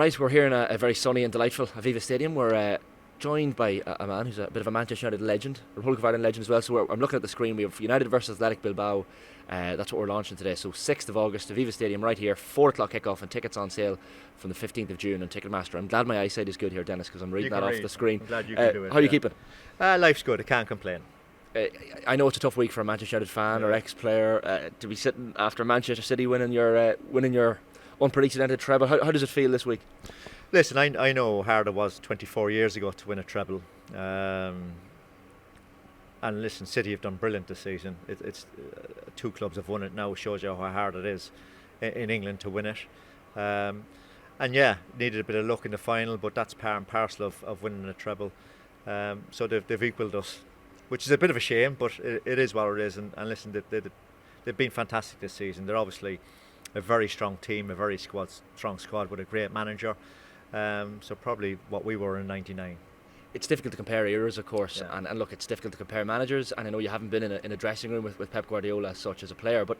Alright, we're here in a very sunny and delightful Aviva Stadium. We're joined by a man who's a bit of a Manchester United legend, a Republic of Ireland legend as well. So I'm looking at the screen. We have United versus Athletic Bilbao. That's what we're launching today. So 6th of August, Aviva Stadium right here, 4 o'clock kickoff, and tickets on sale from the 15th of June on Ticketmaster. I'm glad my eyesight is good here, Dennis, because I'm reading that off the screen. I'm glad you can do it. How are you keeping? Life's good, I can't complain. I know it's a tough week for a Manchester United fan or ex-player to be sitting after Manchester City winning your unprecedented treble. How does it feel this week? Listen, I know how hard it was 24 years ago to win a treble. And listen, City have done brilliant this season. It's two clubs have won it now. It shows you how hard it is in England to win it. And yeah, needed a bit of luck in the final, but that's part and parcel of winning a treble. So they've equalled us, which is a bit of a shame, but it is what it is. And listen, they've been fantastic this season. They're obviously a very strong team, a very strong squad with a great manager. So probably what we were in '99. It's difficult to compare eras, of course, and look, it's difficult to compare managers, and I know you haven't been in a dressing room with Pep Guardiola as such as a player, but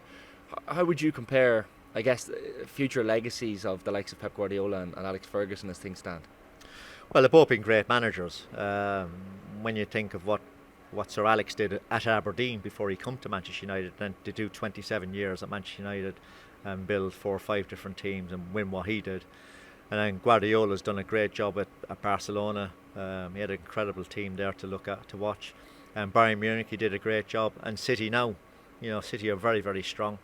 how would you compare, I guess, future legacies of the likes of Pep Guardiola and Alex Ferguson as things stand? Well, they've both been great managers. When you think of what Sir Alex did at Aberdeen before he come to Manchester United, and to do 27 years at Manchester United and build 4 or 5 different teams and win what he did. And then Guardiola's done a great job at Barcelona. He had an incredible team there to look at, to watch. And Bayern Munich, he did a great job. And City now, City are very, very strong.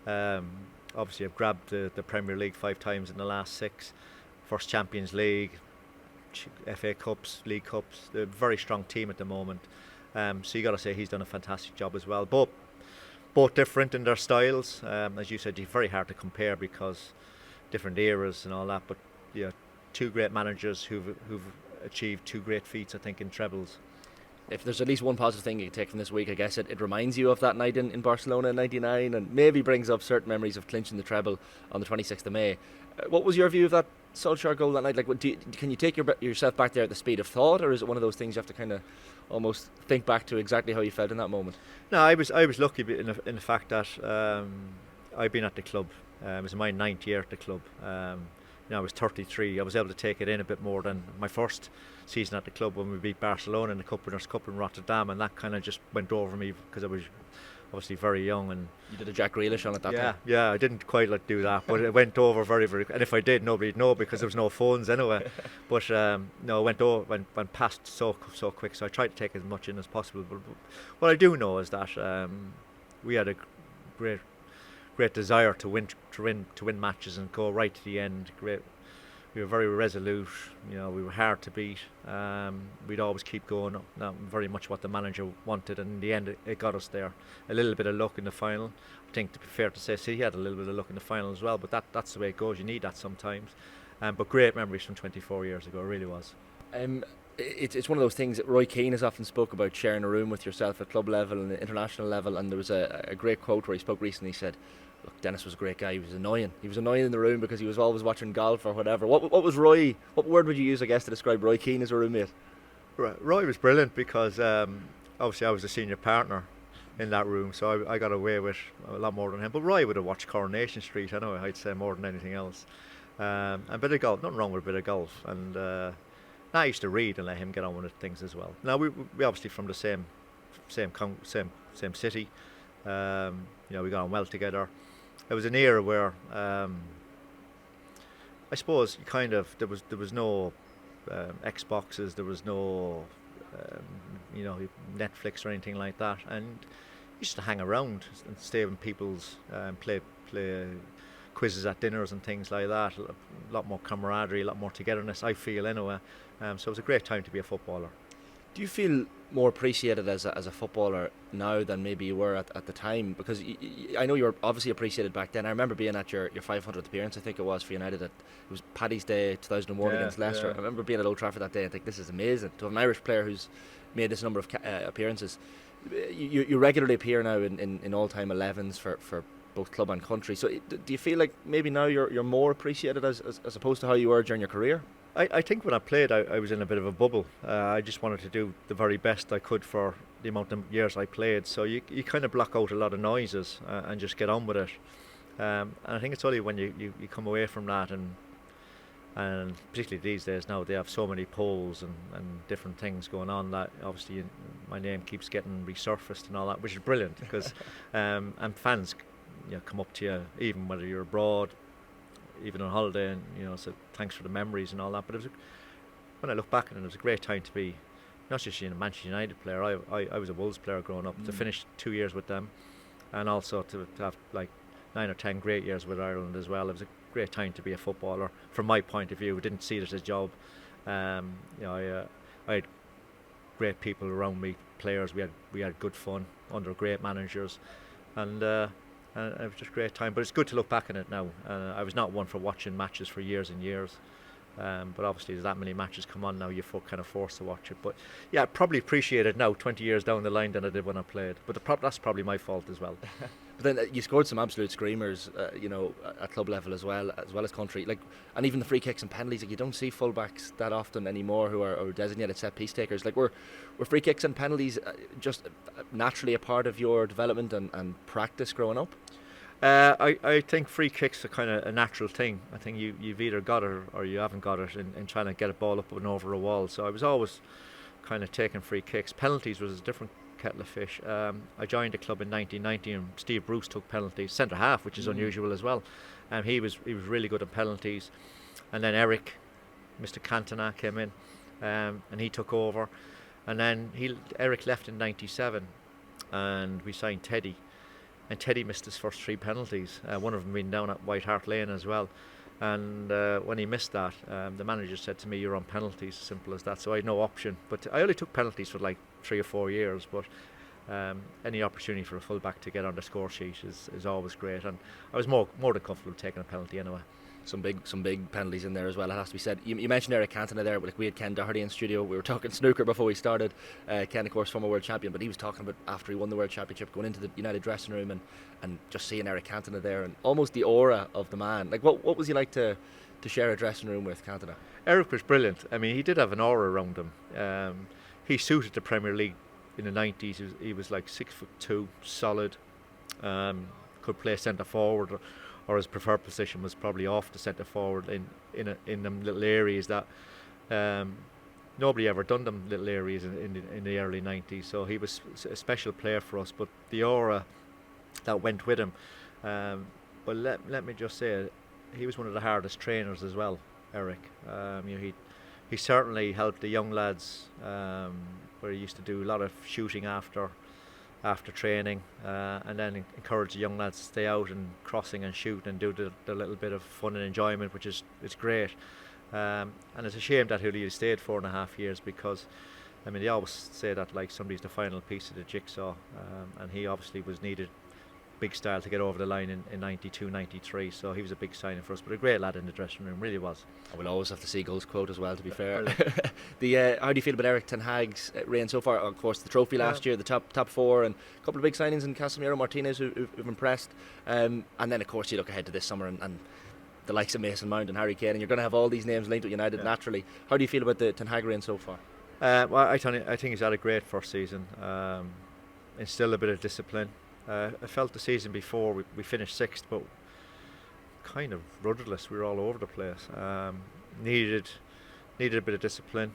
Obviously, have grabbed the Premier League 5 times in the last 6. First Champions League, FA Cups, League Cups. They're a very strong team at the moment. So you got to say he's done a fantastic job as well. Both different in their styles. As you said, it's very hard to compare because different eras and all that, but yeah, 2 great managers who've achieved 2 great feats, I think, in trebles. If there's at least one positive thing you can take from this week, I guess it reminds you of that night in Barcelona in '99, and maybe brings up certain memories of clinching the treble on the 26th of May. What was your view of that Solskjaer goal that night? Like, can you take yourself back there at the speed of thought, or is it one of those things you have to kind of almost think back to exactly how you felt in that moment? No, I was lucky in the fact that I've been at the club. It was my 9th year at the club. I was 33. I was able to take it in a bit more than my first season at the club when we beat Barcelona in the Winners' Cup in Rotterdam, and that kind of just went over me because I was obviously very young. And you did a Jack Grealish on it that time. Yeah, I didn't quite do that, but it went over very, very. And if I did, nobody'd know because there was no phones anyway. But no, it went past so quick. So I tried to take as much in as possible. But what I do know is that we had a great desire to win matches and go right to the end. Great, we were very resolute. We were hard to beat. We'd always keep going. Not very much what the manager wanted, and in the end, it got us there. A little bit of luck in the final. I think, to be fair to say, City had a little bit of luck in the final as well. But that's the way it goes. You need that sometimes. But great memories from 24 years ago. It really was. It's one of those things that Roy Keane has often spoke about, sharing a room with yourself at club level and international level. And there was a great quote where he spoke recently. He said, "Look, Dennis was a great guy. He was annoying. He was annoying in the room because he was always watching golf or whatever." What was Roy? What word would you use, I guess, to describe Roy Keane as a roommate? Roy was brilliant because obviously I was the senior partner in that room, so I got away with a lot more than him. But Roy would have watched Coronation Street, I know, I'd say, more than anything else. And a bit of golf, nothing wrong with a bit of golf. And I used to read and let him get on with things as well. Now we obviously from the same city. We got on well together. It was an era where I suppose there was no Xboxes, there was no Netflix or anything like that, and you used to hang around and stay with people's play quizzes at dinners and things like that. A lot more camaraderie, a lot more togetherness, I feel, anyway. So it was a great time to be a footballer. Do you feel more appreciated as a footballer now than maybe you were at the time? Because I know you were obviously appreciated back then. I remember being at your 500th appearance, I think it was, for United. It was Paddy's Day 2001 against Leicester. I remember being at Old Trafford that day and think, this is amazing. To have an Irish player who's made this number of appearances. You regularly appear now in all-time 11s for both club and country. So do you feel like maybe now you're more appreciated as opposed to how you were during your career? I think when I played, I was in a bit of a bubble. I just wanted to do the very best I could for the amount of years I played. So you kind of block out a lot of noises and just get on with it. And I think it's only when you come away from that and And particularly these days now, they have so many polls and different things going on that obviously my name keeps getting resurfaced and all that, which is brilliant because and fans come up to you even whether you're abroad, even on holiday, and so thanks for the memories and all that. But when I look back on it, it was a great time to be not just a Manchester United player. I was a Wolves player growing up. To finish 2 years with them, and also to have like 9 or 10 great years with Ireland as well. It was a great time to be a footballer from my point of view. I didn't see it as a job. I had great people around me, players. We had good fun under great managers, and it was just a great time. But it's good to look back on it now. I was not one for watching matches for years and years. But obviously there's that many matches come on now, you're kind of forced to watch it. But yeah, I probably appreciate it now 20 years down the line than I did when I played. But that's probably my fault as well. But then you scored some absolute screamers, at club level as well as country. And even the free kicks and penalties. You don't see fullbacks that often anymore who are designated set piece takers. Were free kicks and penalties just naturally a part of your development and practice growing up? I think free kicks are kind of a natural thing. I think you've either got it or you haven't got it in trying to get a ball up and over a wall. So I was always kind of taking free kicks. Penalties was a different kettle of fish. I joined the club in 1990 and Steve Bruce took penalties, centre half, which is unusual as well. He was really good at penalties. And then Eric, Mr. Cantona came in and he took over. And then Eric left in 97 and we signed Teddy. And Teddy missed his first 3 penalties, one of them being down at White Hart Lane as well. And when he missed that, the manager said to me, "You're on penalties," simple as that. So I had no option. But I only took penalties for like 3 or 4 years. But any opportunity for a fullback to get on the score sheet is always great. And I was more than comfortable taking a penalty anyway. Some big penalties in there as well, it has to be said. You mentioned Eric Cantona there, but we had Ken Doherty in studio. We were talking snooker before we started. Ken, of course, former world champion, but he was talking about after he won the world championship, going into the United dressing room and just seeing Eric Cantona there and almost the aura of the man. What was he like to share a dressing room with Cantona? Eric was brilliant. I mean, he did have an aura around him. He suited the Premier League in the 90s. He was like 6'2", solid, could play centre forward. Or his preferred position was probably off the centre forward in them little areas that nobody ever done them little areas in the early 90s. So he was a special player for us. But the aura that went with him. But let me just say, he was one of the hardest trainers as well, Eric. He certainly helped the young lads where he used to do a lot of shooting after training and then encourage the young lads to stay out and crossing and shoot and do the little bit of fun and enjoyment, which is great. And it's a shame that he stayed 4.5 years because, I mean, they always say that like somebody's the final piece of the jigsaw, and he obviously was needed big style to get over the line in 92, 93, so he was a big signing for us, but a great lad in the dressing room, really was. I will always have the Seagulls quote as well, to be fair. How do you feel about Eric Ten Hag's reign so far? Of course, the trophy last year, the top 4, and a couple of big signings in Casemiro, Martinez who've impressed, and then of course you look ahead to this summer and the likes of Mason Mount and Harry Kane, and you're going to have all these names linked with United naturally. How do you feel about the Ten Hag reign so far? Well, I think he's had a great first season, instilled a bit of discipline. I felt the season before we finished 6th, but kind of rudderless. We were all over the place. Needed a bit of discipline.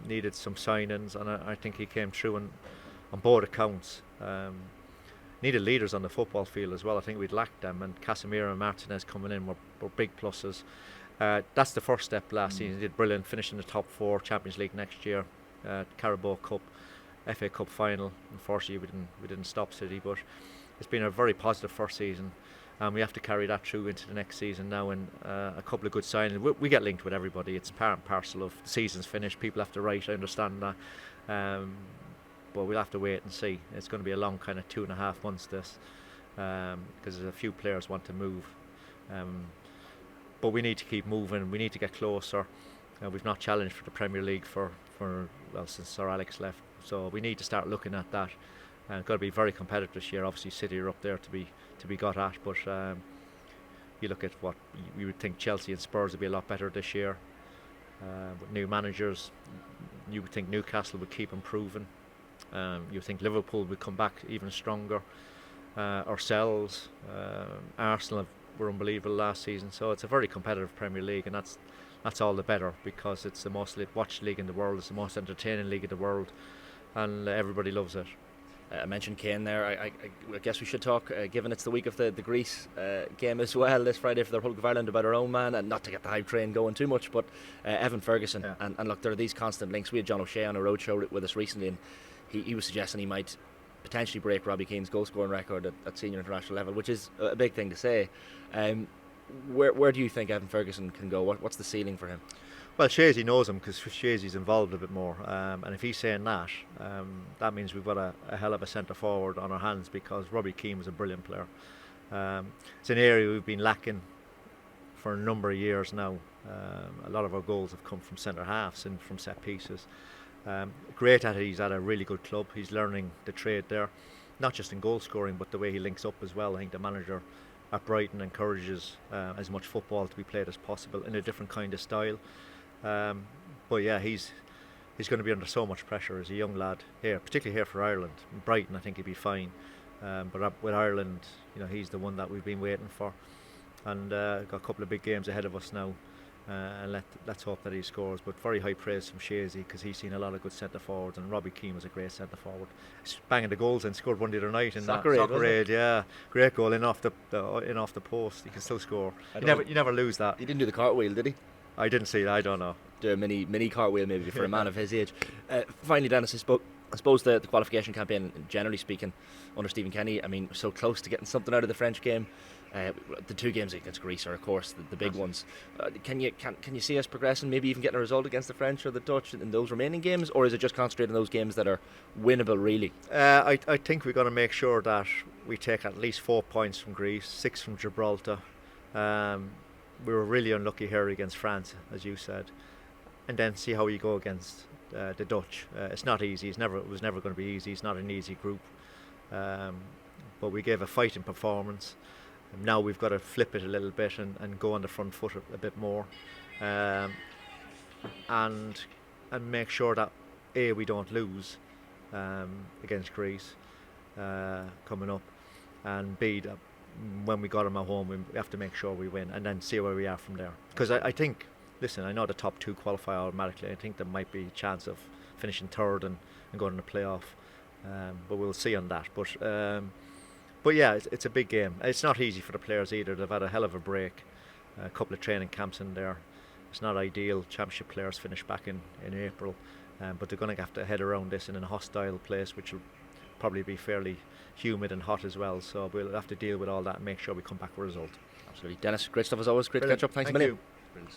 Needed some signings, and I think he came through on both accounts. Needed leaders on the football field as well. I think we'd lacked them, and Casemiro and Martinez coming in were big pluses. That's the first step last season. He did brilliant, finishing the top 4, Champions League next year, Carabao Cup, FA Cup final. Unfortunately we didn't stop City, but it's been a very positive first season, and we have to carry that through into the next season now, and a couple of good signings. We get linked with everybody. It's part and parcel of the season's finished. People have to write, I understand that, but we'll have to wait and see. It's going to be a long kind of 2.5 months this, because there's a few players want to move, but we need to keep moving. We need to get closer. We've not challenged for the Premier League for since Sir Alex left. So we need to start looking at that, and got to be very competitive this year. Obviously, City are up there to be got at, but you look at what you would think Chelsea and Spurs would be a lot better this year with new managers. You would think Newcastle would keep improving. You would think Liverpool would come back even stronger. Ourselves, Arsenal have were unbelievable last season. So it's a very competitive Premier League, and that's all the better, because it's the most watched league in the world. It's the most entertaining league in the world, and everybody loves it. I mentioned Kane there. I guess we should talk, given it's the week of the Greece game as well this Friday for the Republic of Ireland, about our own man, and not to get the hype train going too much, but Evan Ferguson. Yeah. And look, there are these constant links. We had John O'Shea on a roadshow with us recently, and he was suggesting he might potentially break Robbie Keane's goal scoring record at senior international level, which is a big thing to say. Where do you think Evan Ferguson can go? What's the ceiling for him? Well, Shazy knows him, because Shazy's involved a bit more, and if he's saying that, that means we've got a hell of a centre forward on our hands, because Robbie Keane was a brilliant player. It's an area we've been lacking for a number of years now. A lot of our goals have come from centre halves and from set pieces. Great at it. He's at a really good club. He's learning the trade there, not just in goal scoring, but the way he links up as well. I think the manager at Brighton encourages as much football to be played as possible in a different kind of style. But yeah, he's going to be under so much pressure as a young lad here, particularly here for Ireland. In Brighton, I think he'd be fine, but with Ireland, he's the one that we've been waiting for, and got a couple of big games ahead of us now, and let's hope that he scores. But very high praise from Shazy, because he's seen a lot of good centre forwards, and Robbie Keane was a great centre forward. He's banging the goals and scored one the other night in Soccer Aid. Yeah, great goal in off the post. He can still score. You never lose that. He didn't do the cartwheel, did he? I didn't see that. I don't know. Do a mini cartwheel maybe for a man of his age. Finally, Dennis, I suppose the qualification campaign, generally speaking, under Stephen Kenny, I mean, so close to getting something out of the French game. The two games against Greece are, of course, the big ones. Can you see us progressing, maybe even getting a result against the French or the Dutch in those remaining games, or is it just concentrating on those games that are winnable, really? I think we're going to make sure that we take at least 4 points from Greece, 6 from Gibraltar. We were really unlucky here against France, as you said, and then see how we go against the Dutch. It's not easy. It was never going to be easy. It's not an easy group, but we gave a fighting performance. Now we've got to flip it a little bit and go on the front foot a bit more, and make sure that we don't lose against Greece coming up, and B, that when we got them at home, we have to make sure we win, and then see where we are from there. Because I think, listen, I know the top two qualify automatically. I think there might be a chance of finishing third and going in the playoff, but we'll see on that. But yeah, it's a big game. It's not easy for the players either. They've had a hell of a break, a couple of training camps in there. It's not ideal. Championship players finish back in April, but they're going to have to head around this in a hostile place, which will probably be fairly humid and hot as well. So we'll have to deal with all that and make sure we come back with a result. Absolutely. Dennis, great stuff as always. Great to catch up. Thanks a million. million.